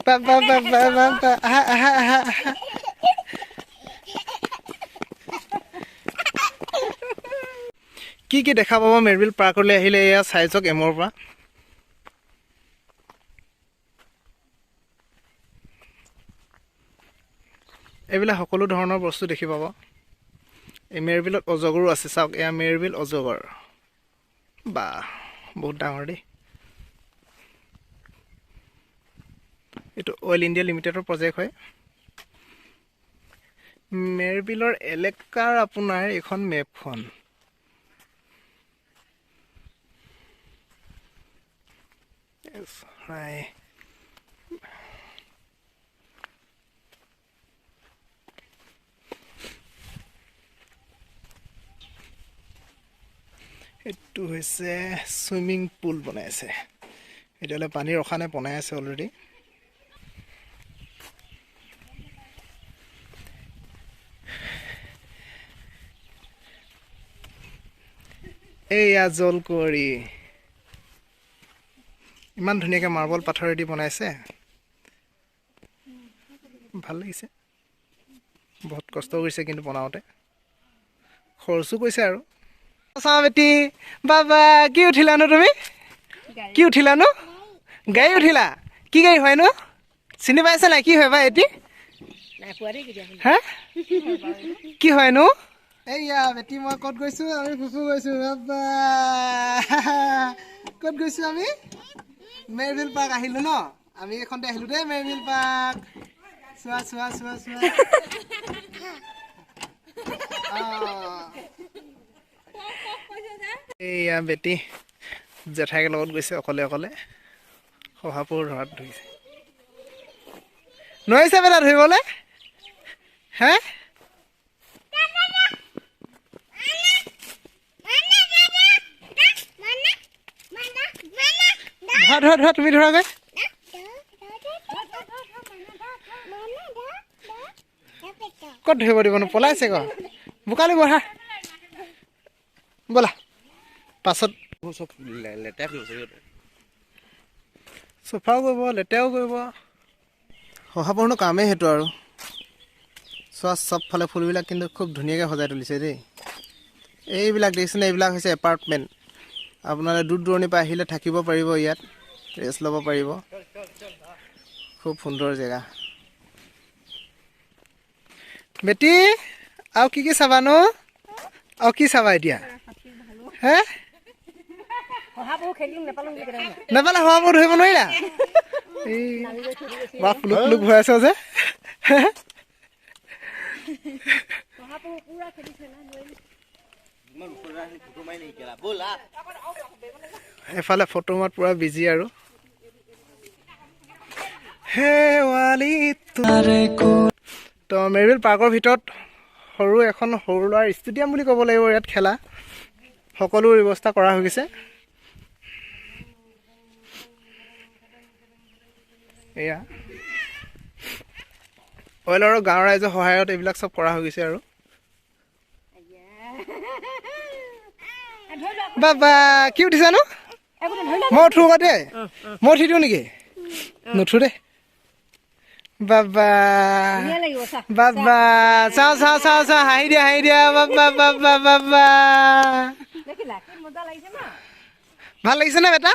বাবা বাবা বাবা আহা আহা আহা আহা কি কি দেখা পাব মেৰবিল পাৰ্কলৈ আহিলে এয়া চাই যাওক এমৰ পৰা এইবিলাক সকলো ধৰণৰ বস্তু দেখি পাব এই মেৰবিলত অজগৰো আছে চাওক এয়া মেৰবিল অজগৰ বা বহুত ডাঙৰ দেই এইটো অইল ইণ্ডিয়া লিমিটেডৰ প্ৰজেক্ট হয় মেৰবিলৰ এলেকাৰ আপোনাৰ এখন মেপখন right এটু হৈছে সুইমিং পুল বনাইছে এটালে পানী ৰখা নাই বনাই আছে অলৰেডি এইয়া জলকুঁৱৰী ইমান ধুনীয়াকৈ মাৰ্বল পাথৰেদি বনাইছে ভাল লাগিছে বহুত কষ্ট কৰিছে কিন্তু বনাওঁতে খৰচো কৈছে আৰু চাওঁ বেটি বাবা কি উঠিলানো তুমি কি উঠিলানো গাড়ী উঠিলা কি গাড়ী হয়নো চিনি পাইছা নাই কি হয় বা এটি হা কি হয়নো এইয়া বেটি মই ক'ত গৈছো আমি ফুফু গৈছো বাবা ক'ত গৈছো আমি মেৰবিল পাৰ্ক আহিলো ন আমি এখনতে আহিলো দেই মেৰবিল পাৰ্ক চোৱা চোৱা চোৱা চোৱা এইয়া বেটি জেঠাইৰ লগত গৈছে অকলে অকলে শহাপুৰ ধৰাত ধৰিছে নোৱাৰিছে বেলা ধৰিবলৈ হে ধৰা ধৰা ধৰা তুমি ধৰাগৈ ক'ত ধৰিব দিব নো পলাইছে ক বোকালি বহা ব'লা পাছত চফাও কৰিব লেতেৰাও কৰিব শহাপুৰনো কামেই সেইটো আৰু চোৱা চবফালে ফুলবিলাক কিন্তু খুব ধুনীয়াকৈ সজাই তুলিছে দেই এইবিলাক দেখিছেনে এইবিলাক হৈছে এপাৰ্টমেণ্ট আপোনালোকে দূৰ দূৰণিৰ পৰা আহিলে থাকিব পাৰিব ইয়াত ৰেষ্ট ল'ব পাৰিব খুব সুন্দৰ জেগা বেটি আৰু কি চাবানো আৰু কি চাবা এতিয়া হে নেপালে শহাপুৰ ধৰিব নোৱাৰিলা এই বা ফুলুক ফুলুক হৈ আছে যে এফালে ফটো মাত পুৰা বিজি আৰু তো মেৰবিল পাৰ্কৰ ভিতৰত সৰু এখন সৰু ল'ৰাৰ ষ্টেডিয়াম বুলি ক'ব লাগিব ইয়াত খেলা সকলো ব্যৱস্থা কৰা হৈ গৈছে এয়া অইল আৰু গাঁৱৰ ৰাইজৰ সহায়ত এইবিলাক চব কৰা হৈ গৈছে আৰু বাবা কি উঠিছানো মই উঠো দে মই উঠি দিওঁ নেকি নুঠো দে বাবা বাবা চাওঁ চাওঁ চাওঁ চাওঁ হাঁহি দিয়া বাবা বাবা বাবা ভাল লাগিছে নে বেটা